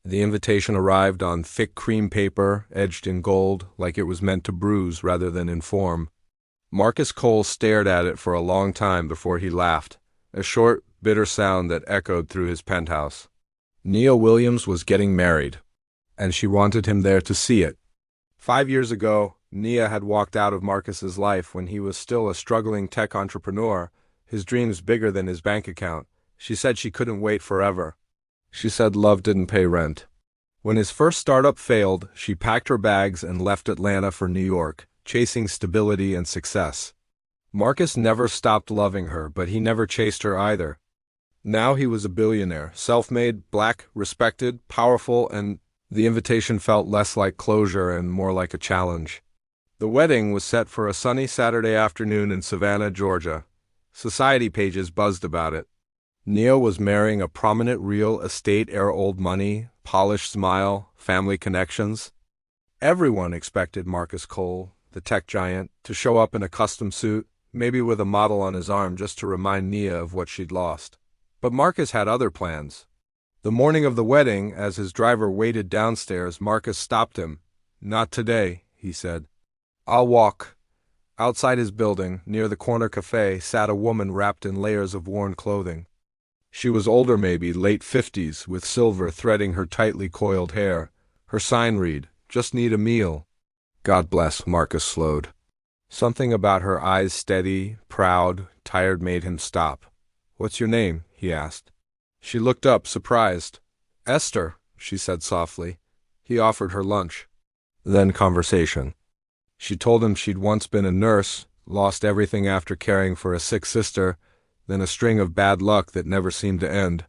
The invitation arrived on thick cream paper, edged in gold, like it was meant to bruise rather than inform. Marcus Cole stared at it for a long time before he laughed, a short, bitter sound that echoed through his penthouse. Nia Williams was getting married, and she wanted him there to see it. 5 years ago, Nia had walked out of Marcus's life when he was still a struggling tech entrepreneur, his dreams bigger than his bank account. She said she couldn't wait forever. She said love didn't pay rent. When his first startup failed, she packed her bags and left Atlanta for New York, chasing stability and success. Marcus never stopped loving her, but he never chased her either. Now he was a billionaire, self-made, black, respected, powerful, and the invitation felt less like closure and more like a challenge. The wedding was set for a sunny Saturday afternoon in Savannah, Georgia. Society pages buzzed about it. Nia was marrying a prominent real estate heir, old money, polished smile, family connections. Everyone expected Marcus Cole, the tech giant, to show up in a custom suit, maybe with a model on his arm just to remind Nia of what she'd lost. But Marcus had other plans. The morning of the wedding, as his driver waited downstairs, Marcus stopped him. "Not today," he said. "I'll walk." Outside his building, near the corner cafe, sat a woman wrapped in layers of worn clothing. She was older, maybe late 50s, with silver threading her tightly coiled hair. Her sign read, "Just need a meal." "God bless," Marcus slowed. Something about her eyes, steady, proud, tired, made him stop. "What's your name?" he asked. She looked up, surprised. "Esther," she said softly. He offered her lunch. Then conversation. She told him she'd once been a nurse, lost everything after caring for a sick sister, then a string of bad luck that never seemed to end.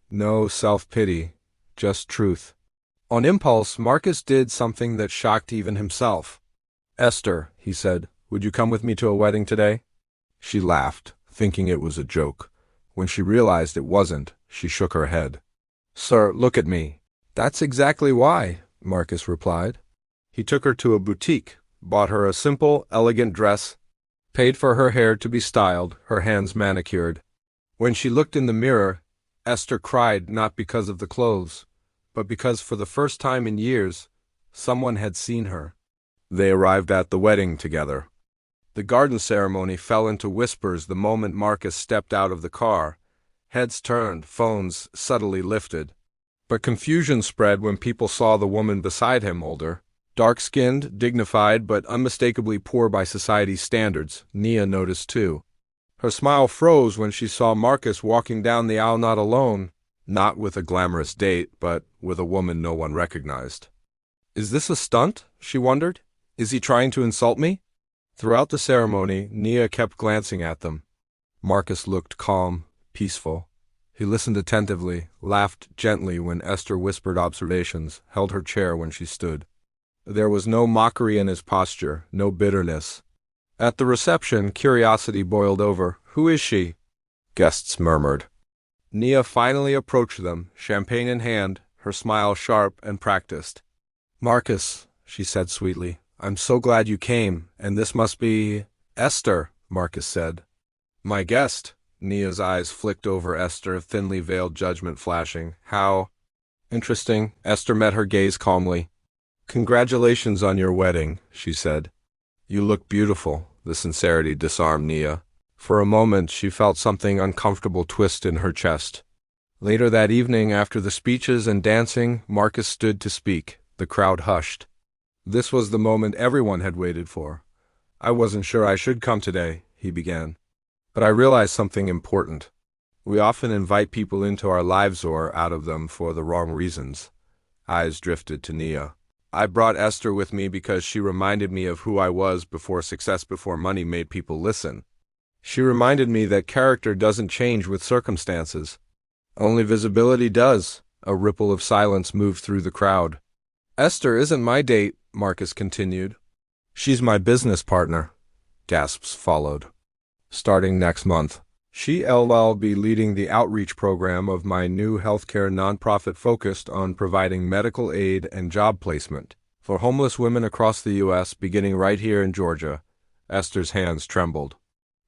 No self-pity, just truth. On impulse, Marcus did something that shocked even himself. "Esther," he said, "would you come with me to a wedding today?" She laughed, thinking it was a joke. When she realized it wasn't, she shook her head. "Sir, look at me." "That's exactly why," Marcus replied. He took her to a boutique, bought her a simple, elegant dress, paid for her hair to be styled, her hands manicured. When she looked in the mirror, Esther cried not because of the clothes, but because for the first time in years, someone had seen her. They arrived at the wedding together. The garden ceremony fell into whispers the moment Marcus stepped out of the car. Heads turned, phones subtly lifted. But confusion spread when people saw the woman beside him, older, dark-skinned, dignified, but unmistakably poor by society's standards. Nia noticed too. Her smile froze when she saw Marcus walking down the aisle, not alone, not with a glamorous date, but with a woman no one recognized. "Is this a stunt?" she wondered. "Is he trying to insult me?" Throughout the ceremony, Nia kept glancing at them. Marcus looked calm, peaceful. He listened attentively, laughed gently when Esther whispered observations, held her chair when she stood. There was no mockery in his posture, no bitterness. At the reception, curiosity boiled over. "Who is she?" Guests murmured. Nia finally approached them, champagne in hand, her smile sharp and practiced. "Marcus," she said sweetly, "I'm so glad you came, and this must be—" "Esther," Marcus said. "My guest." Nia's eyes flicked over Esther, thinly veiled judgment flashing. "How interesting." Esther met her gaze calmly. "Congratulations on your wedding," she said. "You look beautiful." The sincerity disarmed Nia. For a moment, she felt something uncomfortable twist in her chest. Later that evening, after the speeches and dancing, Marcus stood to speak. The crowd hushed. This was the moment everyone had waited for. "I wasn't sure I should come today," he began. "But I realized something important. We often invite people into our lives or out of them for the wrong reasons." Eyes drifted to Nia. "I brought Esther with me because she reminded me of who I was before success, before money made people listen. She reminded me that character doesn't change with circumstances. Only visibility does." A ripple of silence moved through the crowd. "Esther isn't my date," Marcus continued. "She's my business partner." Gasps followed. "Starting next month, she'll be leading the outreach program of my new healthcare nonprofit focused on providing medical aid and job placement for homeless women across the U.S., beginning right here in Georgia." Esther's hands trembled.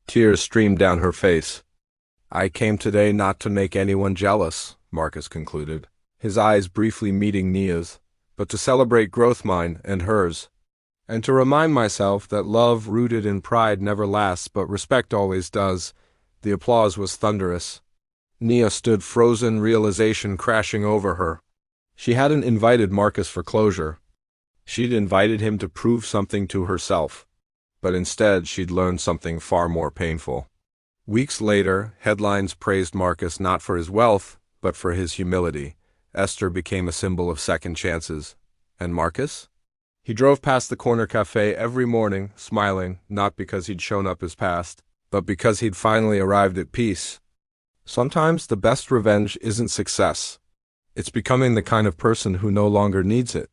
Tears streamed down her face. "I came today not to make anyone jealous," Marcus concluded. his eyes briefly meeting Nia's, but to celebrate growth mine and hers, and to remind myself that love rooted in pride never lasts but respect always does. The applause was thunderous. Nia stood frozen, realization crashing over her. She hadn't invited Marcus for closure. She'd invited him to prove something to herself. But instead she'd learned something far more painful. Weeks later, headlines praised Marcus not for his wealth, but for his humility. Esther became a symbol of second chances. And Marcus? He drove past the corner cafe every morning, smiling, not because he'd shown up his past, but because he'd finally arrived at peace. Sometimes the best revenge isn't success. It's becoming the kind of person who no longer needs it.